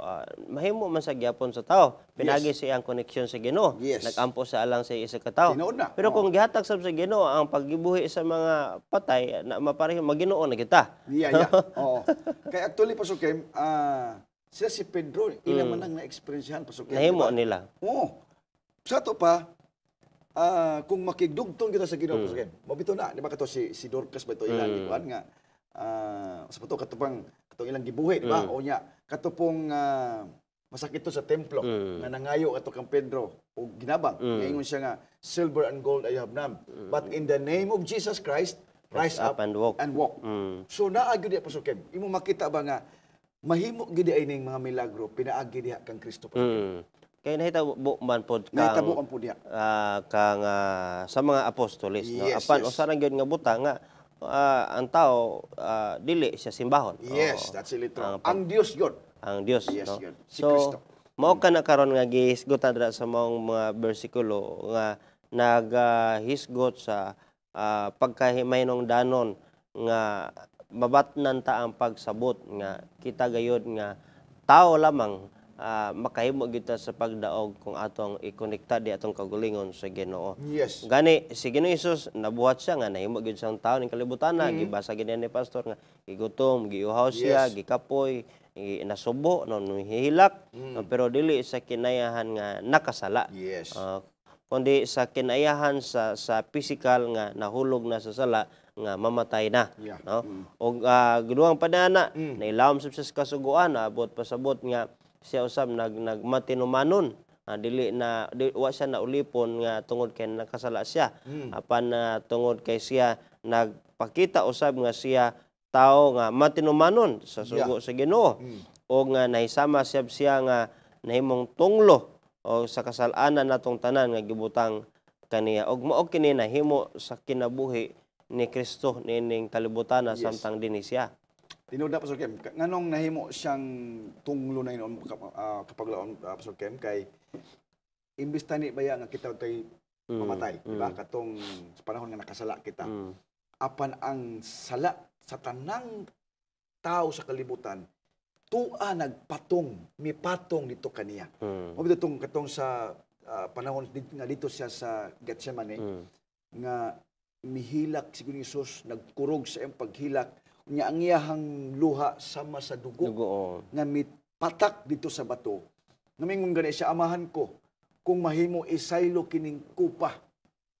mahimo man sa gyapon sa tao. Pinagi siya ang koneksyon sa Ginoo. Yes. Nag-ampo sa alang sa isa ka tao. Tinuod na. Pero Oo. kung gihatag sab sa Ginoo ang paggibuhi sa mga patay na mapareho Maginoo na kita. Yeah. Oo. Kay actually pasok sila si Pedro ilang man lang na-experiencehan pasok Nahimo nila. Oo. Sa to pa kung makigdugtong kita sa Ginoo pasok mabito na di ba kato si Dorcas ba ito ilang ikuan nga sa pato katupang katong ilang gibuhi di ba o nya katupong masakit to sa templo nga nangayo ato kang Pedro o ginabang ngayon siya nga silver and gold I have none but in the name of Jesus Christ rise up and walk. So naagyo di pasok imo makita ba nga mahimo gid ay ning mga milagro pinaagi diha kang Kristo pasok Kay nahitabo man pod Nahitabo kang ang po diha. sa mga apostoles, no? Yes, Apan yes. usa ra gyud nga butang nga ang tao dili siya simbahon. Yes, Oo. that's really true. Ang Ang Dios yun. ang Dios, Yes, no? yun. Si So, Kristo. mao ka na karon nga gihisgutan dira sa maong mga bersikulo nga naghisgot sa pagkahimaynong danon nga mabatnan ta ang pagsabot nga kita gayud nga tao lamang makahimo gyud ta sa pagdaog kung atong ikonekta di atong kaugalingon sa Ginoo. Yes. Gani si Ginoong Hesus nabuhat siya nga nahimo gyud siyang tawo ning kalibutan na gibasa gid ni pastor nga gigutom, giuhaw siya, Yes. gikapoy, nasubo, no, hihilak, pero dili sa kinayahan nga nakasala. Yes. Kundi sa kinayahan sa physical nga nahulog na sa sala nga mamatay na, Yeah. no? Og guduang padana nailawom sab siya sa kasuguan, abot pasabot nga siya usab nagmatinumanon. Wa siya naulipon nga tungod kay nakasala siya. Apan tungod kay siya nagpakita usab nga siya tao nga matinumanon sa sugo sa Ginoo. O nga nahisama siya nga nahimong tunglo o sa kasalanan natong tanan nga gibutang kaniya. Og mao kini nahimo sa kinabuhi ni Kristo nining kalibutan na samtang dinhi siya. Tinuod na, Pastor Kem. Nganong nahimo siyang tunglo na yun kapag laon, Pastor Kem, kay imbis tani baya nga kita tay mamatay, di ba? Katong sa panahon nga nakasala kita. Apan ang sala sa tanang tao sa kalibutan, tua nagpatong, mipatong dito kaniya. Mabito katong sa panahon nga dito siya sa Getsemane, nga mihilak si Jesus, nagkurog sa iyang paghilak, nya ang iyahang luha sama sa dugo, nga mipatak dito sa bato. Ngamingon gani siya, amahan ko, kung mahimo isaylo kining kupa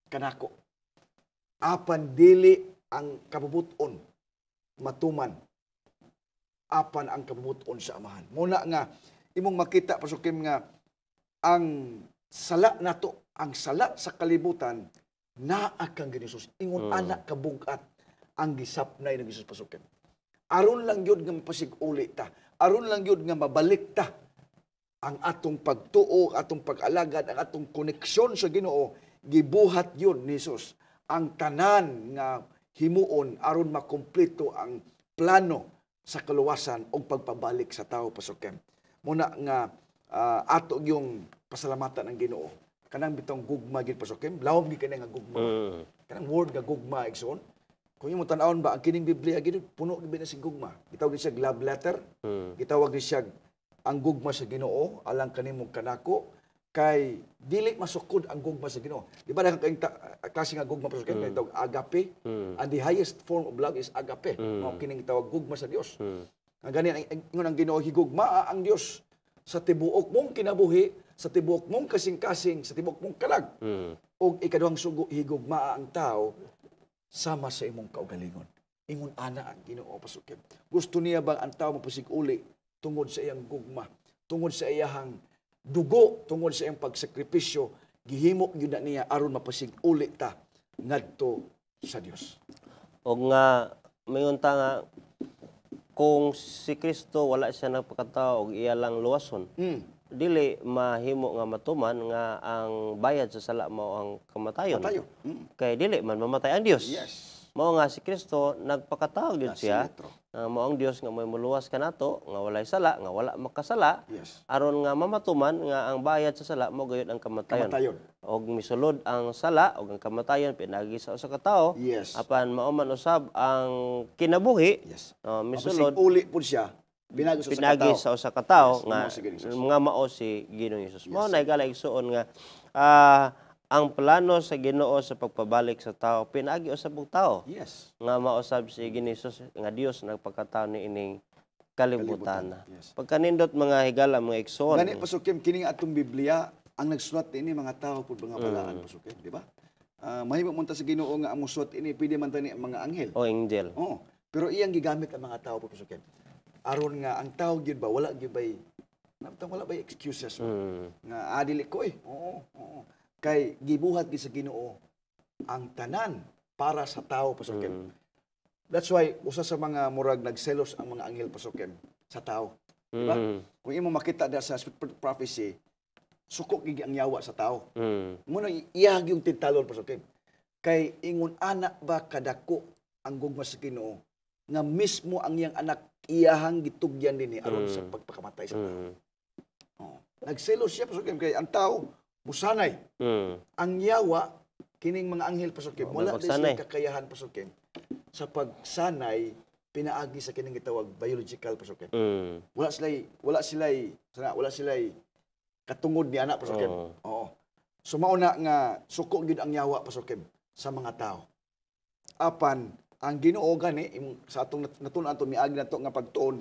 kanako. Apan dili ang kabubuton matuman. Apan ang kabubuton sa amahan. Muna nga, imong makita, Pasukim, nga ang sala nato, ang sala sa kalibutan, naa kang ginisus. Ingon anak kabugat ang gisapnay ng Jesus Pasukim. Aron lang yun nga mapasig-uli ta. Aron lang yun nga mabalik ta ang atong pagtuo, atong pag-alagad, ang atong koneksyon sa Ginoo, gibuhat yun ni Jesus. Ang tanan nga himuon aron makumpleto ang plano sa kaluwasan o pagpabalik sa tao, Pasukem. Muna nga ato yung pasalamatan ng Ginoo. Kanang bitong gugma gid, Pasukem. Lawom gid kanang gugma. Kanang word nga gugma igsoon. Kung yung tanawon ba, ang kining Biblia gid puno gid na si gugma. Gitawag siya love letter. Gitawag siya ang gugma sa Ginoo alang kanimong kanako, kay dili masukod ang gugma sa Ginoo. Di ba daghang kayong klase nga gugma, Pasukem, gitawag agape. And the highest form of love is agape. Mao kining gitawag gugma sa Dios. Ang gani ang Ginoo higugma ang Dios sa tibuok mong kinabuhi, sa tibuok mong kasing-kasing, sa tibuok mong kalag. O ikaduhang sugo higugma ang tao sama sa imong kaugalingon. Ingon ana ang Ginoo, Pasukem. Gusto niya bang ang tao mapasig-uli tungod sa iyang gugma, tungod sa iyang dugo, tungod sa iyang pagsakripisyo, gihimo gyud niya aron mapasig-uli ta ngadto sa Dios. Og nga mayon ta nga kung si Kristo wala siya nagpakatao og iya lang luwason, dili mahimo nga matuman nga ang bayad sa sala mao ang kamatayon. Matayo. Kay dili man mamatay ang Dios. Yes. Mao nga si Kristo nagpakatao gyud siya. Nasitro. Mao ang Dios nga may muluwas kanato nga walay sala, nga wala makasala. Yes. Aron nga mamatuman nga ang bayad sa sala mao gayud ang kamatayon. Kamatayon. Og misulod ang sala og ang kamatayon pinagi sa usa ka tawo. Yes. Apan mao man usab ang kinabuhi. Yes. Misulod Uli po siya. Pinagi sa usa ka tawo Yes, nga mao si Ginoong Jesus. mga mao si Ginoong Hesus. Mao na igala igsuon nga ang plano sa Ginoo sa pagpabalik sa tao pinagi usab og tao. Yes. Nga mausab si Ginoong Hesus nga Dios nagpakatao ni ining kalibutan. Yes. Pagkanindot mga higala mga igsoon. Gani, Pasukim, kining atong Biblia, ang nagsulat ini mga tao pud mga balaan, Pasukim, di ba? Mahimo man ta sa Ginoo nga ang musulat ini pwede man tani ang mga anghel. O angel. Oo. Pero iyang gigamit ang mga tao, Pasukim. Aron nga ang tao gyud ba wala gyud bay wala bay excuses nga dili ko Oo. Kay gibuhat gi sa Ginoo ang tanan para sa tao, Pasukim. That's why usa sa mga murag nagselos ang mga anghel, Pasukim, sa tao. Diba? Kung imo makita da sa prophecy, suko gigi ang yawa sa tao. Mm. Muna iyahag yung tintalon Pastor Kim. Kay ingon anak ba kadako ang gugma sa Ginoo nga mismo ang iyang anak iyahang gitugyan dinhi aron sa pagpakamatay sa tao. Mm. Oh. Nagselos siya Pastor Kim kay ang tao musanay. Mm. Ang yawa kining mga anghel Pastor Kim, wala din magsanay. sila kakayahan Pastor Kim sa pagsanay pinaagi sa kining gitawag biological Pastor Kim. Mm. Wala sila katungod ni anak Pastor Kim. Oo. Oo. So mauna nga suko gid ang yawa Pastor Kim sa mga tao. Apan ang Ginoo gani sa atong natun-an to miagi nato nga pagtuon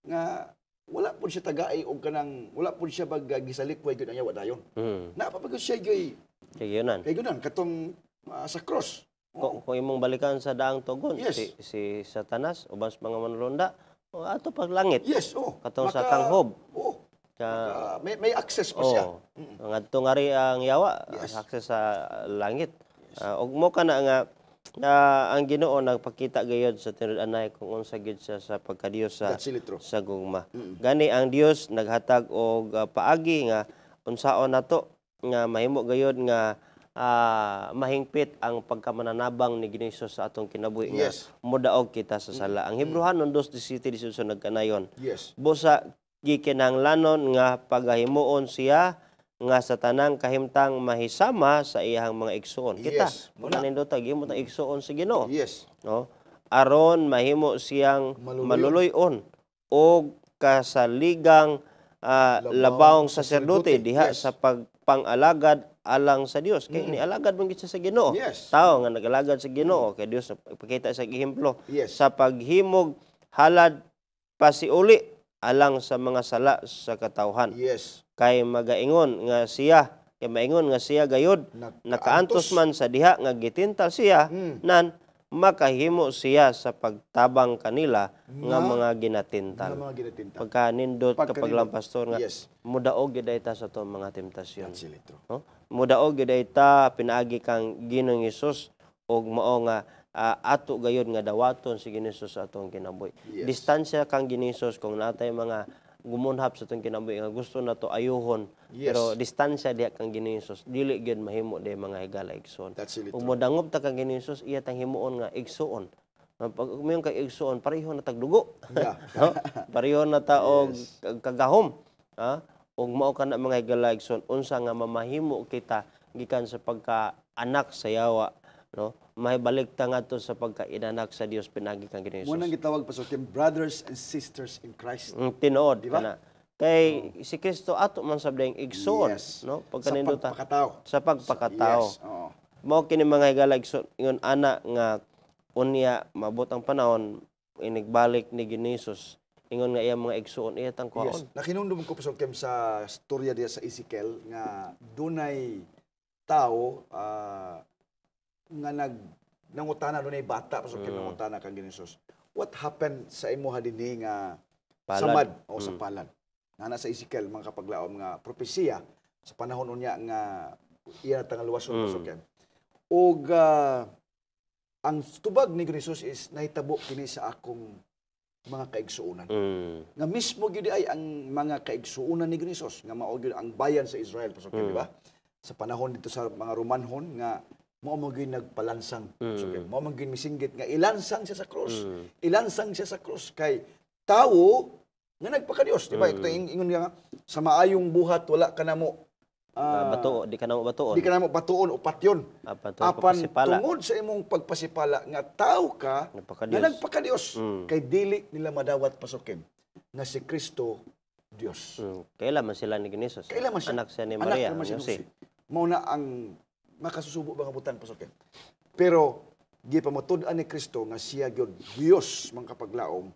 nga wala pud siya tagay og kanang wala pud siya gisalikwa gyud ang yawa dayon. Mm. Napapagod siya gyud Kaya yun. kay gunan katong sa cross. Kung imong balikan sa daang tugon, Yes. si Satanas, uban sa mga manulunda, o ato paglangit. Yes, Katong sa Kanghob. Oh. Ka, May access pa siya. ngadto nga ri ang yawa, Yes. access sa langit. Og mo kana nga ang Ginoo nagpakita gayud sa tinud-anay kung unsa gyud siya sa pagkadios sa That's really true. sa gugma. Gani ang Dios naghatag og paagi nga unsaon nato nga mahimo gayud nga mahingpit ang pagkamananabang ni Ginoo Hesus sa atong kinabuhi nga Yes. modaog kita sa sala. Ang Hebrehanon 2:17 nagkanayon. Yes. Busa gikinahanglanon nga pagahimuon siya nga sa tanang kahimtang mahisama sa iyang mga igsoon. Kita, Yes. muna nindota gihimo tang igsoon sa Ginoo, Yes. no? Aron mahimo siyang maluluyon o kasaligang labawong saserdote diha Yes. sa pagpangalagad alang sa Dios. Kay nialagad man gid siya sa Ginoo. Yes. Tao nga nagalagad sa Ginoo kay Dios ipakita sa ehemplo Yes. sa paghimog halad pasiuli alang sa mga sala sa katawhan. Yes. Kay magaingon nga siya, kay maingon nga siya gayud nakaantos man sa diha nga gitintal siya nan makahimo siya sa pagtabang kanila nga mga Nga ginatintal. mga ginatinta. Pagka nindot Pagka kapag lang pastor nga Yes. mudaog gid ta sa to mga temptasyon. That's really true. No? Mudaog gid ta pinaagi kang Ginoong Hesus og mao nga ato gayud nga dawaton si Ginoong Hesus sa atong kinabuhi. Yes. Distansya kang Ginoong Hesus kung natay mga gumunhap sa atong kinabuhi nga gusto nato ayuhon. Yes. Pero distansya diha kang Ginoong Hesus dili gyud mahimo de mga higala igsoon. That's really Ug true. modangob ta kang Ginoong Hesus iya tang himuon nga igsoon. Pag umayon kay igsoon pareho na tagdugo. Yeah. No? Pareho na ta og kagahom. Ha? Ug mao kana mga higala igsoon unsa nga mamahimo kita gikan sa pagka-anak sa yawa, no? Mahibalik ta ngadto sa pagka-inanak sa Dios pinagi kang Ginoong Muna Hesus. gitawag Pastor Kim, brothers and sisters in Christ. Tinuod Di ba? kana. Kay si Kristo ato man sabdeng igsoon, Yes. no? Sa Pagkanindot ta pagpakatao. sa pagpakatao. Yes. Oo. Mao kini mga higala igsoon ingon ana nga unya mabot ang panahon inigbalik ni Ginoong Hesus ingon nga iya mga igsoon iya tang Yes. kwaon. Nakinundom ko Pastor Kim sa storya diya sa Ezekiel nga dunay tao nga nangutana dunay bata Pastor Kim nangutana kang Ginoong Hesus. What happened sa imuha dinhi nga Palad. samad o sa palad? Nga sa Ezekiel mga kapaglaom nga propesiya sa panahon unya nga iya na tangaluwason Pastor Kim. Og ang tubag ni Ginoong Hesus is nahitabo kini sa akong mga kaigsuunan. Nga mismo gyud ay ang mga kaigsuunan ni Ginoong Hesus nga mao gyud ang bayan sa Israel Pastor Kim, di ba? Sa panahon dito sa mga Romanhon nga mao mo gyud nagpalansang Pastor Kim. Mao man gyud misinggit nga ilansang siya sa cross. Ilansang siya sa cross kay tawo nga nagpakadios, di ba? Ito ingon nga sa maayong buhat wala ka namo Bato, di ka na mo batuon. di ka namo batuon o patyon. Apan Apan pagpasipala. tungod sa imong pagpasipala nga tao ka Nagpakadios. nga nagpakadios kay dili nila madawat pasukin nga si Kristo Dios. Kailan man sila ni Ginoong Hesus? Kailan man siya? Anak siya ni Anak Maria, naman si Jose. Jose. Mao na ang makasusubo mga butang pasukin. Pero gipamutud-an ni Kristo nga siya gyud Dios mga kapaglaom.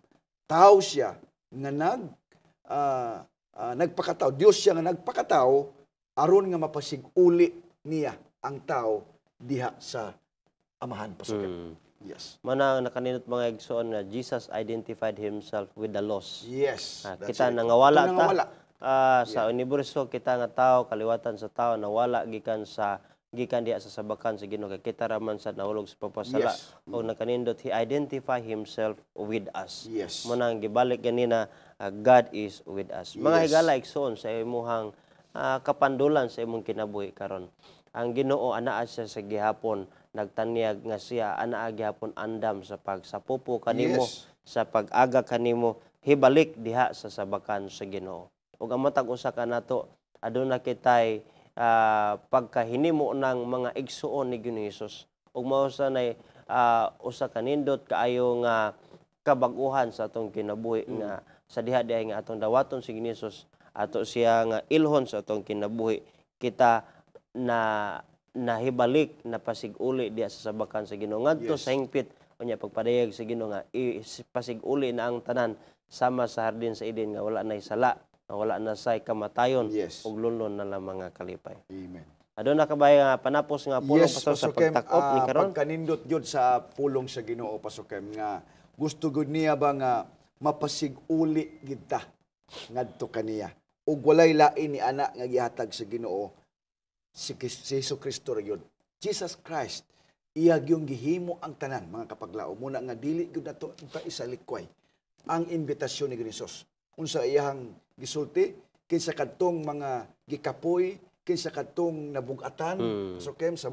Tao siya nga nagpakatao. Dios siya nga nagpakatao aron nga mapasig-uli niya ang tao diha sa amahan pasukin. Yes. Mana nakaninot mga igsoon nga Jesus identified himself with the lost. Yes. Kita nangawala Kita nangawala. Sa universo kita nga tao kaliwatan sa tao nawala gikan diha sa sabakan sa Ginoo kay kita raman sa nahulog sa pagpasala. Yes. O nakanindot he identify himself with us. Yes. Mo nang gibalik ganina God is with us. Mga Yes. higala igsoon sa imuhang kapandulan sa imong kinabuhi karon. Ang Ginoo anaa siya sa gihapon nagtanyag nga siya anaa gihapon andam sa pagsapupo kanimo, Yes. sa pag-aga kanimo hibalik diha sa sabakan sa Ginoo. Ug ang matag usa ka nato aduna kitay pagkahinimo ng mga igsuon ni Ginoong Hesus. Ug mao sa nay usa ka nindot kaayo nga kabaguhan sa atong kinabuhi nga sa diha-diha nga atong dawaton si Ginoong Hesus ato siya nga ilhon sa atong kinabuhi kita na nahibalik na pasiguli diha sa sabakan sa Ginoo ngadto Yes. sa hingpit unya pagpadayag sa Ginoo nga pasiguli na ang tanan sama sa hardin sa Eden nga wala nay sala, nga wala na say kamatayon Yes. ug lunlon na lang mga kalipay. Amen. Aduna ka ba nga panapos nga pulong Yes, pastor sa Pasukem, pagtakop ni karon? pagkanindot yun sa pulong sa Ginoo, Pasukem, nga gusto gud niya ba nga mapasiguli kita ngadto kaniya. Ug walay lain ni ana nga gihatag sa Ginoo si Hesus Kristo ra yun. Jesus Christ, iya yung gihimo ang tanan, mga kapaglaom. Muna nga dili gud nato unta isalikway ang imbitasyon ni Hesus. Unsa iyang gisulti kinsa kadtong mga gikapoy, kinsa kadtong nabugatan, so kem sa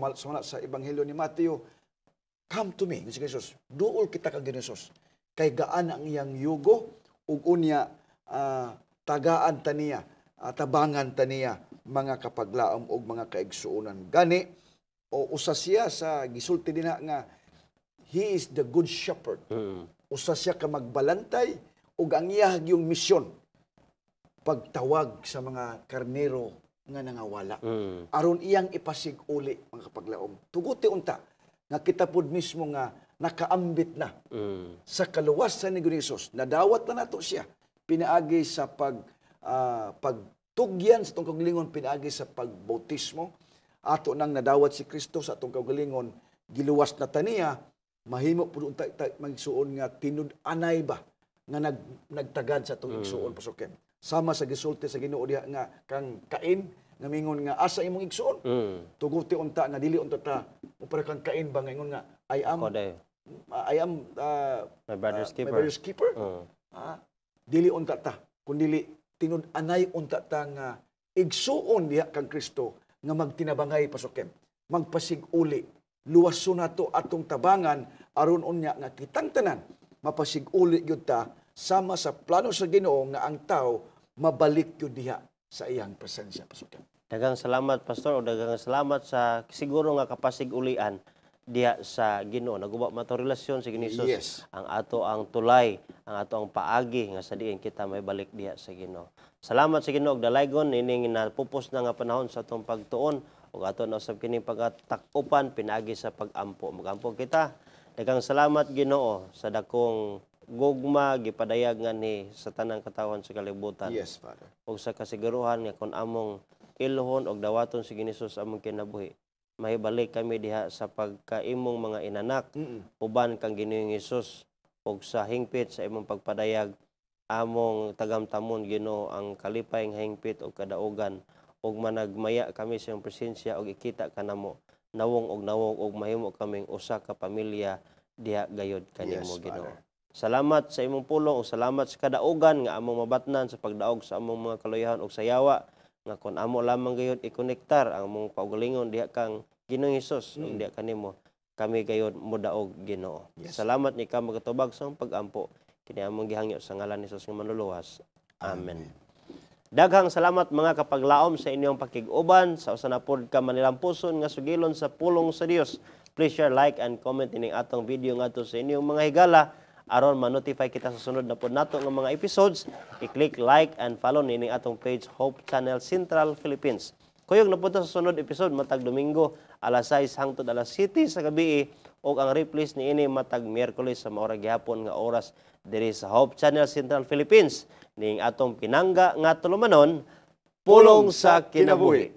ebanghelyo ni Mateo, come to me, ni Jesus. Duol kita kag Hesus. Kay gaan ang iyang yugo ug unya tagaan taniya, tabangan taniya mga kapaglaom ug mga kaigsuonan. Gani o usa siya sa gisulti dinha nga he is the good shepherd. Usa siya ka magbalantay ug ang iyang yung misyon pagtawag sa mga karnero nga nangawala. Aron iyang ipasig-uli mga kapaglaom. Tuguti unta nga kita pud mismo nga nakaambit na sa kaluwasan ni Hesus. Nadawat na nato siya pinaagi sa pagtugyan sa atong kaugalingon, pinaagi sa pagbautismo. Ato nang nadawat si Kristo sa atong kaugalingon, giluwas na taniya, mahimo pud unta magsuon nga tinud-anay ba nga nagtagad sa atong igsuon, Pasuken. Sama sa gisulti sa Ginoo diha nga kang Cain nga mingon nga asa imong igsuon. Tuguti unta nga dili unta ta para kang Cain ba nga ingon nga I am My brother's my keeper. brother's keeper. Dili unta ta kundi tinud-anay unta ta nga igsuon diha kang Kristo nga magtinabangay, Pasuken. Magpasig-uli, luwason nato atong tabangan aron unya nga kitang tanan mapasig-uli gyud ta sama sa plano sa Ginoo nga ang tao mabalik gyud diha sa iyang presensya, Pasuken. Daghang salamat pastor o daghang salamat sa siguro nga kapasig-ulian diha sa Ginoo. Naguba mato relasyon sa Ginoo Hesus. Yes. Ang ato ang tulay, ang ato ang paagi nga sa diin kita may balik diha sa Ginoo. Salamat sa Ginoo og dalaygon ining napupos na nga panahon sa atong pagtuon ug ato na usab kini pagatakupan pinaagi sa pag-ampo. Mag-ampo kita. Daghang salamat Ginoo sa dakong gugma gipadayag nga ni sa tanang katawhan sa kalibutan. Yes, Father. Ug sa kasiguruhan nga kung among ilhon og dawaton si Ginoo among kinabuhi mahibalik kami diha sa pagkaimong mga inanak uban kang Ginoong Hesus ug sa hingpit sa imong pagpadayag among tagamtamon Ginoo ang kalipay nga hingpit ug kadaugan ug managmaya kami sa iyong presensya ug ikita kanamo nawong ug mahimo kaming usa ka pamilya diha gayud kanimo Yes, Ginoo. Father. Salamat sa imong pulong ug salamat sa kadaugan nga among mabatnan sa pagdaog sa among mga kaluyahan ug sayawa nga kun amo lamang gayud ikonektar ang among paugalingon diha kang Ginoong Hesus ug diha kanimo kami gayud modaog Ginoo. Yes. Salamat ni ka magatubag sa imong pag-ampo kini among gihangyo sa ngalan ni Hesus nga manluluwas. Amen. Daghang salamat mga kapaglaom sa inyong pakig-uban sa usa na pod ka manilampuson nga sugilon sa pulong sa Dios. Please share, like and comment ining atong video ngadto sa inyong mga higala aron ma-notify kita sa sunod na pod nato nga mga episodes. I-click like and follow nining atong page Hope Channel Central Philippines. Kuyog na punta sa sunod episode matag Domingo alas 6 hangtod alas 7 sa gabi ug ang replays niini matag Miyerkules sa maura gihapon nga oras diri sa Hope Channel Central Philippines ning atong pinangga nga tulumanon pulong sa kinabuhi.